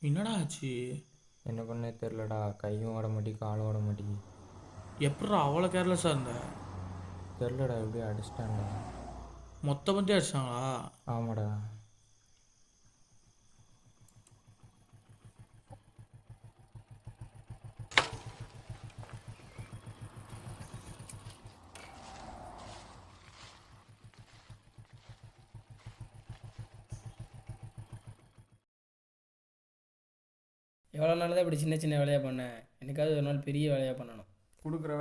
என்னடா ஆச்சு? என்ன பண்ணே தெரிலடா. கையும் ஓட மாட்டி காலும் ஓட மாட்டி. எப்பட்றா அவ்வளோ கேர்லெஸ்ஸாக இருந்த? தெரிலடா, எப்படியோ அடிச்சிட்டான்டா. மொத்த பந்தி அடிச்சிட்டாங்களா? ஆமாடா. எவ்வளோ நாள் தான் இப்படி சின்ன சின்ன வேலையாக பண்ணேன். என்னைக்காவது ஒரு நாள் பெரிய வேலையாக பண்ணணும். கொடுக்குற